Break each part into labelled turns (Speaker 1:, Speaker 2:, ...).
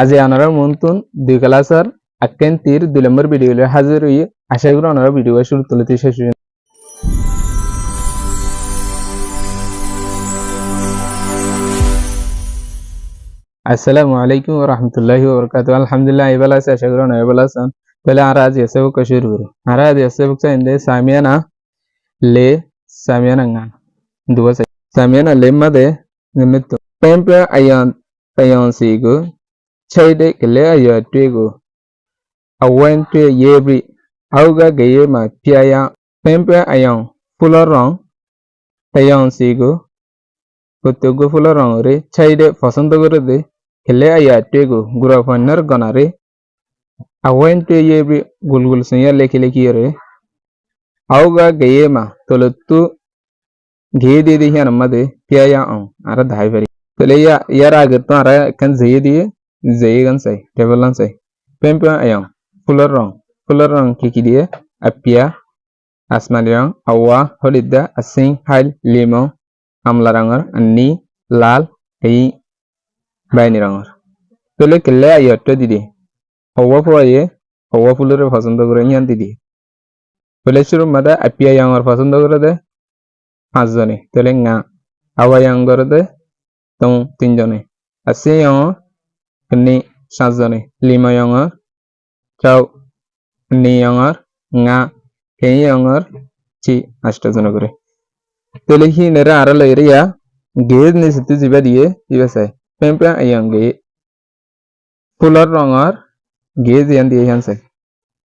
Speaker 1: আজি আনারা মন্তুন দুই ক্লাসের আক্কেন তীর 2 নম্বর ভিডিওলে হাজির হই। আশা করি আপনারা ভিডিও শুরু তুলতে শেষ হই। আসসালামু আলাইকুম ওয়া রাহমাতুল্লাহি ওয়া বারাকাতুহু। আলহামদুলিল্লাহ ইবালা আছে, আশা করি আপনারা ভালো আছেন। তাহলে আর আজ এসে বক শুরু করি। আর আজ এসে বক চাইন্দে সামিয়ানা লে সামিয়ানা nga দুবা চাই সামিয়ানা লে মাদে নিমিত্ত Pompeo ayan sigo chaide kele aya twego awen twe yebi auga geye ma piaya pempe ayan fulorong ayan sigo kotogo fulorong re chaide পছন্দ করে দে kele aya twego gura fanner ganare awen twe yebi gulgul sinya leki leki re auga geye ma tolottu ঘিয়ে দিয়ে দেখি আর আমাদের পিয়া আর ধাই পারি তাহলে ইয়ার আগে তো আর এখান যেয়ে দিয়ে যেয়ে গান চাই টেবল গান চাই পেম্পে আয়াং ফুলের রং কি দিয়ে আপিয়া আসমানি রং আওয়া হলিদা আসিং হাইল লিমো আমলা রঙের নি লাল এই বাইনি রঙের তাহলে কেলে আয়ারটা দিদি হওয়া পড়াইয়ে হওয়া ফুলের পছন্দ করে নিয়ান দিদি তাহলে শুরু মাদা আপিয়া ইয়াঙের পছন্দ করে দে 5 জনে তাহলে nga awa yang gorode tong 3 jone ase yang ni 7 jone 5 yang chau ni yang nga ke yang chi 8 jone করে তাহলে কি নেরা আর লইরিয়া গেজ নি সিতে জিবা দিয়ে ইবাসে Pompeo yang ge floor রঙর gauge ইয়ান দিয়ে হানছে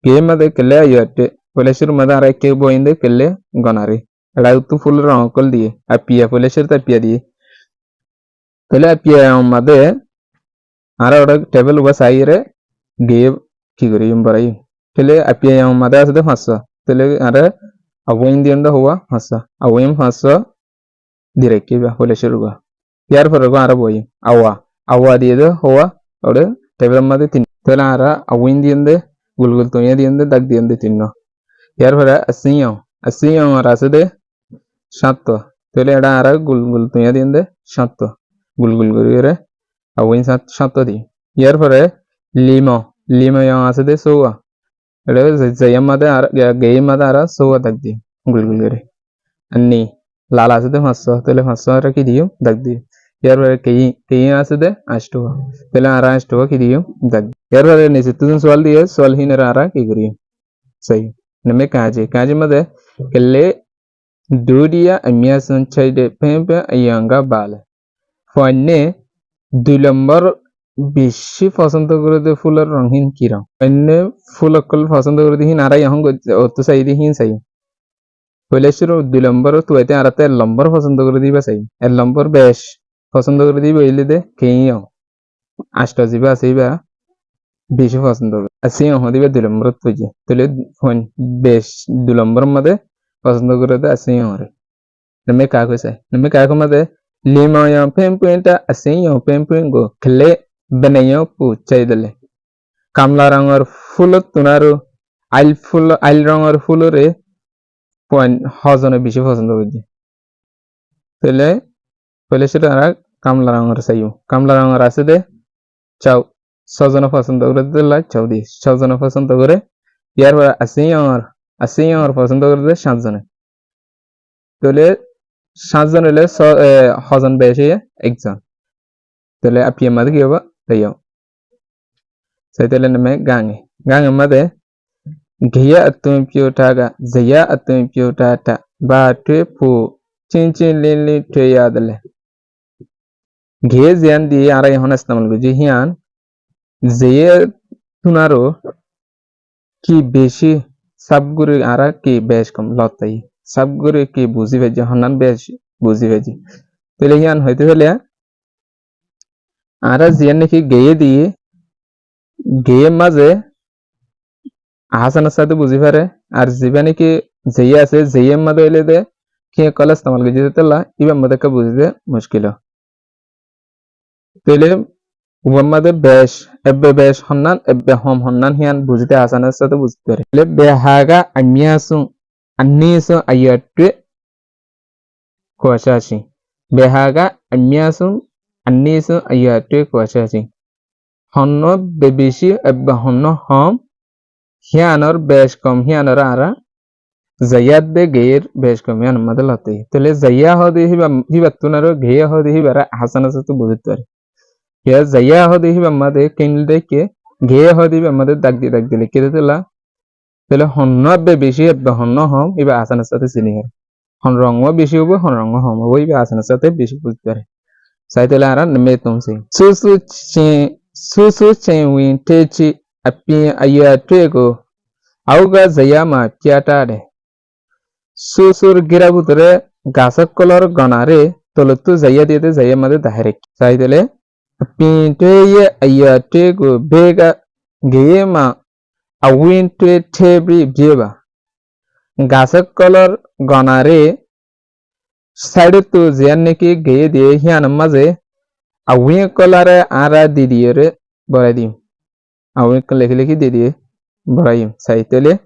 Speaker 1: গে মধ্যে কেলে আইতে বলে শুরু মধ্যে আর কে বইন্দে কেলে গনারে এটা তো ফুলের রং কল দিয়ে আপিয়া ফুলের সাথে আপিয়া দিয়ে তাহলে আপিয়া মধ্যে আর ওটা টেবিল উবা সাইরে গিয়ে কি করি বাড়াই তাহলে আপিয়া মধ্যে আছে 500 তাহলে আর আওয়াইন দিয়ে হওয়া 500 আওয়াইন 500 দিয়ে কি ফুলের শুরু ইয়ার পরে আর বই আওয়া দিয়ে দে হওয়া ওটা টেবিল মধ্যে 3 তাহলে আর আওয়াইন দিয়ে গুলগুল তোয়া দিয়ে দাগ দিয়ে 3 ইয়ার পরে আসিয়াও আর আছে দে 7 তাহলে এটা আর গুলগুল তুইয়া দিন দে 7 গুলগুল করে আওইন 7 দি ইয়ার পরে লিমো ইয়া আছে দে 16 এটা জায়াম মাদে আর গেই মাদে আর 16 দাগ দি গুলগুল করে আন্নি লাল আছে দে 500 তাহলে 500 আর কি দিও দাগ দি ইয়ার পরে কেই আছে দে 8 তাহলে আর 8 কি দিও দাগ ইয়ার পরে নিচে তুন সওয়াল দিয়ে সওয়াল হিনের আর কি করি সহি নমে কাজে মাদে কেলে দুডিয়া আমিয়াসন চাইদে পেম্পে আয়াঙ্গা বালে ফন্নে 2 নম্বর বেশি পছন্দ করে দে ফুলের রঙিন কি রং অন্য ফুলকল পছন্দ করে দিহিন আর এখন অত চাই দিহিন চাই হইলে শুরু 2 নম্বর তুইতে আর 3 নম্বর পছন্দ করে দিবা চাই 1 নম্বর বেশ পছন্দ করে দিবা হইলে দে কেইও 8 জিবা আছেইবা বেশি পছন্দ করে আসি দিবা 2 নম্বর তুইছে তাহলে ফোন বেশ 2 নম্বর মধ্যে পছন্দ করে দে আসি ওরে নমে কাকো চাই নমে কাকো মধ্যে lima yang pempuenta asing yang pempuengo kle benayo pu চাই দিলে কামলা রঙের ফুল তুনারো আইল রঙের ফুলরে পয়েন্ট হজনে বেশি পছন্দ করে তাহলে সেটা আর কামলা রঙের চাইও কামলা রঙের আছে দে চাও 6 জন পছন্দ করে দিলে চাও দি 6 জন পছন্দ করে ইয়ার পর আসিং আর পছন্দ করে দে 7 জনে তাহলে 7 জন হলে হজন বেশি একজন তাহলে আপনি আমাদের কি হবে তাইও সেই তাহলে নামে গাঙে মধ্যে ঘিয়া আতুম পিওটাগা জয়া আতুম পিওটাটা বা টে পু চিন লিলি টে ইয়াদলে ঘিয়ে জিয়ান দিয়ে আর এখন ইস্তেমাল করি হিয়ান জয়ে তুনারো কি বেশি সবগুরি আর কি বেশ কম লতাই সবগুরি কি বুঝি ভেজি হনান বেশ বুঝি ভেজি তাহলে ইয়ান হইতে হলে আর জিয়ান নাকি গেয়ে মাঝে আহাসানের সাথে বুঝি পারে আর জিবা নাকি যেয়ে আছে যেয়ে মাঝে হইলে দে কি কলেজ ইস্তেমাল করি যেতেলা ইবা মধ্যে বুঝতে মুশকিল তাহলে উমামাদের বেশ হন্নান হম হন্নান হিয়ান বুঝতে আসানের সাথে বুঝতে পারে তাহলে বেহাগা আন্নিসু আয়াটে কোয়াশাশি বেহাগা আন্নিসু আয়াটে কোয়াশাশি হন্ন বেশি ebbe honno hom hianor besh kom hianor ara zayad de geir besh kom hian madal hate tele zayya hodi hibattunaro geya hodi hibara hasana satu budittare ya zayya hodi hibamade kinde ke geya hodi hibamade dagdi likidetela tele honno be beshi ebbe honno hom iba hasana satu sini hon rongmo beshi hobo hon rongmo hom hobo iba hasana satu beshi budittare saitele ara neme tumsi susu chen win techi apin aya twego auga zayama piatade susur girabutre gasak kolor ganare tolottu zaya dede zaya made dahere saitele apin teye aya twego bega geyema awin twe tebri bieba gasak kolor ganare side tu zianne ki geye diye hian maze awin kolare ara didiyere boradim awin lekhi didiye borayim saitele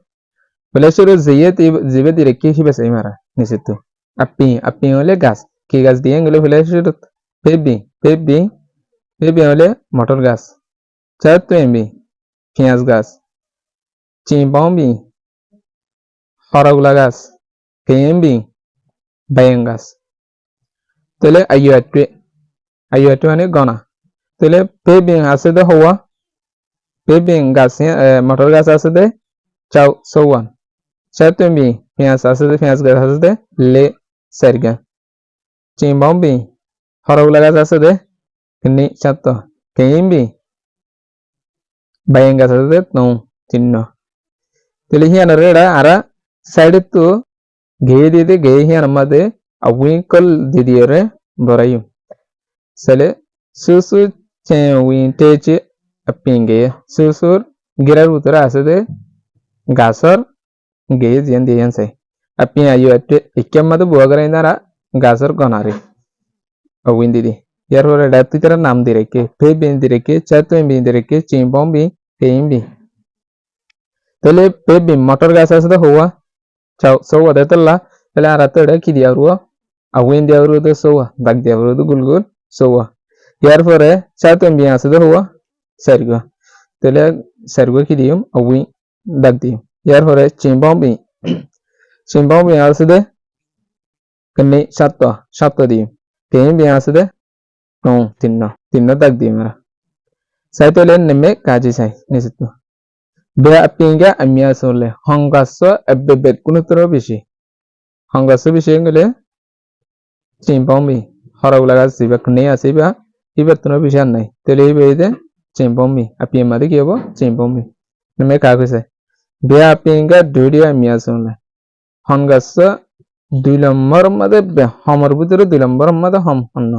Speaker 1: Pelesuru zeyet zibe direki hibe saimara nisitu api ole gas ki gas দিয়ে গেলে pelesuru pebi ole motor gas চার MB পেঁয়াজ গাছ চিম্পাম্বি হরগুলা গাছ কেএমবি buying গাছ তাহলে আইয়াটে মানে গনা তাহলে পেবি আছে দে হওয়া পেবি গাছ motor gas আছে দে চাও Siwan Chatumbi fias asede fias gas asede le serga chimbombi horogula gas asede kini chatto keimbi bayang gas asede no tinno tele hiana reda ara side to ge hiana made awinkol didiere borayu sele susu chen win teche apinge susur girar utara asede gasor geye jian diyan sai apin ayo ate ikkemadu buagara inara gasar gonare awindidi yarore datti tara nam direke pe bin direke chato bin direke chimbom bi keimbi tele pe bin motor gas asda huwa chau so wada talla tele arata da ki diaruwa awin diaru de sowa dag diaru de gulgul sowa yarfore chato bin asda huwa sarga tele sargo ki diyum awin dag diyum yarfore chimbombi asde kene satto di keimbi asde no tinno dag di mara saitole neme kaji sai nisitu be apinga amia sole hongaso ebbe kunutro bishi hongaso bishi ngale chimbombi horagula gasiba kene asiba ibetno bishi annai tele ibede chimbombi apima de kibo chimbombi neme kaji sai be apinga dudia amia sole hongaso দুই নম্বর মধ্যে হমর ভিতরে দুই নম্বর মধ্যে হম হন্ন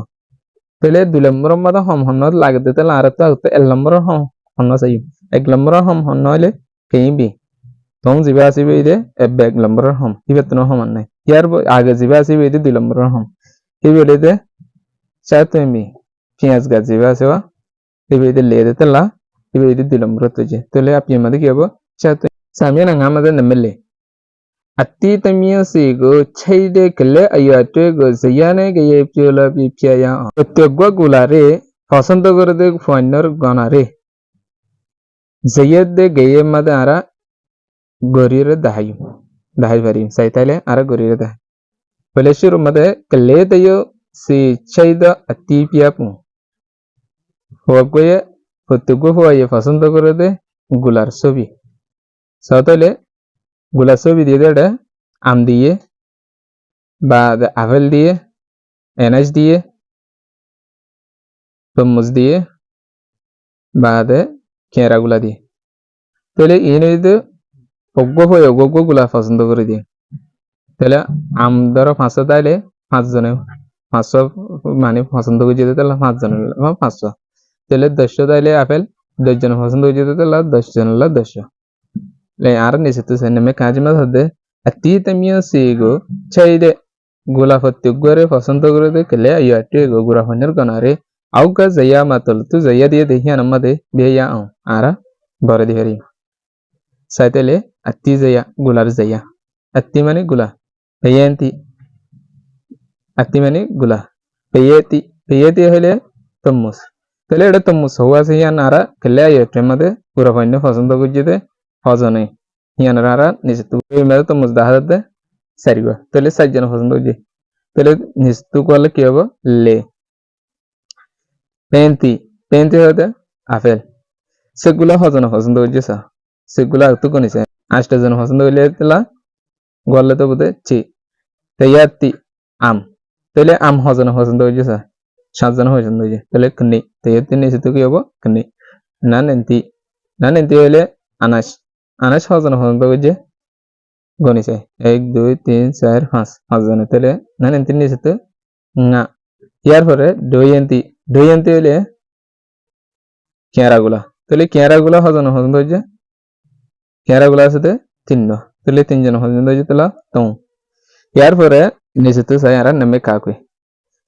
Speaker 1: পেলে দুই নম্বর মধ্যে হম হন্ন লাগে দিতে আর তো এক নম্বর হম হন্ন চাই এক নম্বর হম হন্ন হলে কেইবি তখন জিবা আসিবে ইদে এক নম্বর হম ইবেতন সমান নাই ইয়ার আগে জিবা আসিবে ইদে দুই নম্বর হম এই বেলেতে চাই তুমি পেঁয়াজ গাছ জিবা আসিবা এই বেলেতে লে দিতে লা এই বেলেতে দুই নম্বর তুজে তাহলে আপনি আমাদের কি হবো চাই সামিয়া না আমাদের নামেলে Ati tamia sigo chaide kele ayate go zayane gaye piola bipya otogwa gulare pasando gorde foinor ganare zayed de gaye madara gorire dahay varim saitale ara gorire dahay peleshur made kele dayo si chaida ati piapu hogwe otogwa hoye pasando gorde gular sobi saitale গুলাসবি দিয়ে দেড়ে আম দিয়ে বা apple দিয়ে এনাজ দিয়ে তরমুজ দিয়ে বা কেরাগুলা দিয়ে তাহলে এনে অজ্ঞ গুলা পছন্দ করে দিয়ে তাহলে আম ধরো 500 তাইলে 5 জনে 500 মানে পছন্দ করে যেতে তাহলে 5 জনের 500 তাহলে 100 তাইলে আপেল 10 জন পছন্দ করে যেতে তাহলে 10 জনের 100 le aran ni situ sen me kajima hode ati tamia sigo chaide gula fatti gore pasanto gore de kele ayate go gura honer ganare auga zaya matul tu zaya de dehiya namade beya ara bore de heri saitele ati zaya gular zaya ati mane gula peyenti ati mane gula peyeti hele tomus তাহলে এটা তো মুসহওয়া আছে হিয়ান আরা কেলে আইটের মধ্যে পুরা পণ্য পছন্দ করছে হজনে হিয়ান আরা নিশ্চিত মধ্যে তো মুজদাহাতে সারিগা তাহলে সাইজন পছন্দ করছে তাহলে নিশ্চিত করলে কি হবে লে পেন্তি পেন্তি হতে আপেল সেগুলা হজনে পছন্দ করছে সা সেগুলা তো কোনিছে 8টা জন পছন্দ করলে তেলা গলে তো বুঝে চি তেয়াতি আম তাহলে আম হজনে পছন্দ করছে সা 7জন পছন্দ করছে তাহলে কনি তেয়াতি নিশ্চিত কি হবে কনি নানেন্তি হইলে আনাস আনাস হজনে পছন্দ করছে গনিছে 1 2 3 4 5 5জনে তাহলে নানেন্তি নিশ্চিত না ইয়ার পরে দইয়েন্তি হইলে কেয়ারাগুলা তাহলে কেয়ারাগুলা হজনে পছন্দ করছে কেয়ারাগুলা আছে 3 তাহলে 3জন পছন্দ করছে তাহলে তো ইয়ার পরে নিশ্চিত চাই আর নামে কাকুই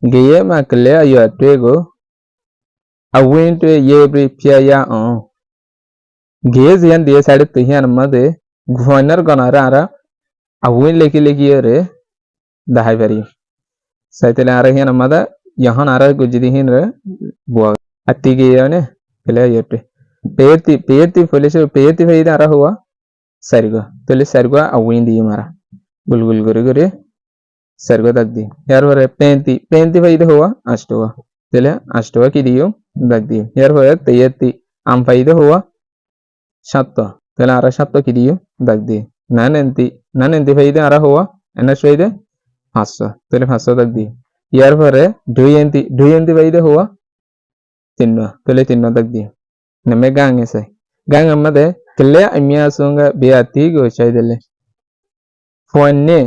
Speaker 1: গিয়ে মাকলে আইয়া তুইগো awin to yebri pia ya on gez yan দিয়ে সাইডে তো হিয়ান মধ্যে ঘুমানোর গনারা আরা awin লেকি রে দাহাই পারি সাইতেলে আরা হিয়ান মধ্যে यहां আরা গুজি হিন রে বুয়া আতি গিয়ে পেলে আইতে পেয়েতি ফলেছে পেয়েতি ফাইদা আরা হুয়া সারিগা তাহলে সারিগা awin দিয়ে মারা গুলগুল করে সারিগা দাগ দি यार পরে পেন্তি ফাইদা হুয়া আষ্টवा তাহলে আষ্টवा কি দিও দাগ দিও এর পরে তেয়াতি আম ফাইদা হওয়া 7 তাহলে আর 7 কি দিও দাগ দিও নানেন্তি ফাইদা আর হওয়া এনএস ফাইদা 500 তাহলে 500 দাগ দিও এর পরে দুইয়েন্তি ফাইদা হওয়া 3 তাহলে 3 দাগ দিও নমে গাং এসে গাং আমাদের কেলে আমিয়া সঙ্গে বেয়াতি গোছাই দিলে ফোনে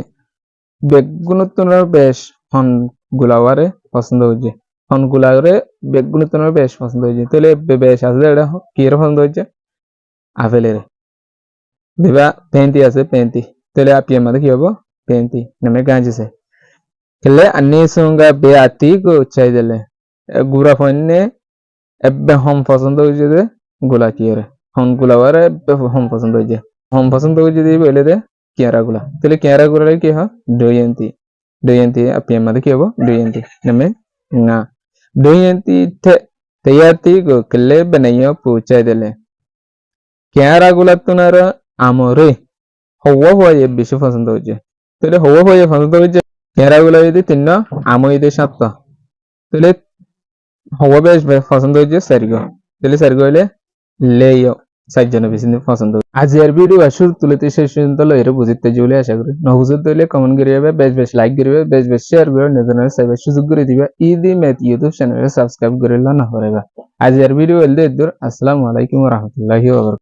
Speaker 1: বেগুনতরা বেশ হন গুলাওয়ারে পছন্দ হচ্ছে হনগুলারে বেগুনি তোমার বেশ পছন্দ হয়েছে তাহলে বেশ আসলে এটা কি পছন্দ হচ্ছে আপেলের দিবা পেন্তি আছে পেন্তি তাহলে আপি আমাদের কি হবো পেন্তি নামে গাঁজেছে তাহলে আন্নি সঙ্গে বেয়াতি গো চাই দিলে গুড়া ফোনে এবে হম পছন্দ হয়েছে যে গুলা কি রে হন গুলাওয়ারে এবে হম পছন্দ হয়েছে হম পছন্দ হয়েছে দিয়ে বলে দে কেয়ারা গুলা তাহলে কেয়ারা গুলা কি হয় দইয়েন্তি আপি আমাদের কি হবো দইয়েন্তি নামে না দইয়েন্তি তেয়াতি গো কেলে বেনাইয়া পৌঁছাই দিলে কেয়ারা গুলা তোনার আমরে হওয়া বেশি পছন্দ হচ্ছে তাহলে হওয়া পছন্দ হচ্ছে কেয়ারা গুলা যদি 3 আমো যদি 7 তাহলে হওয়া বেশ পছন্দ হচ্ছে সারিগো তাহলে সারিগো হইলে লেইও 7জন বেশি পছন্দ আজ এর ভিডিও আসুর তুলতে শেষ পর্যন্ত এর বুঝতে জুলে আশা করি না বুঝতে হইলে কমেন্ট করিবে বেশ লাইক করিবে বেশ শেয়ার করে নতুন সাইবার সুযোগ করে দিবা ইদি মেথ ইউটিউব চ্যানেলে সাবস্ক্রাইব করে না হরেবা আজ এর ভিডিও এলদে দূর আসসালামু আলাইকুম ওয়া রাহমাতুল্লাহি ওয়া বারাকাতুহু।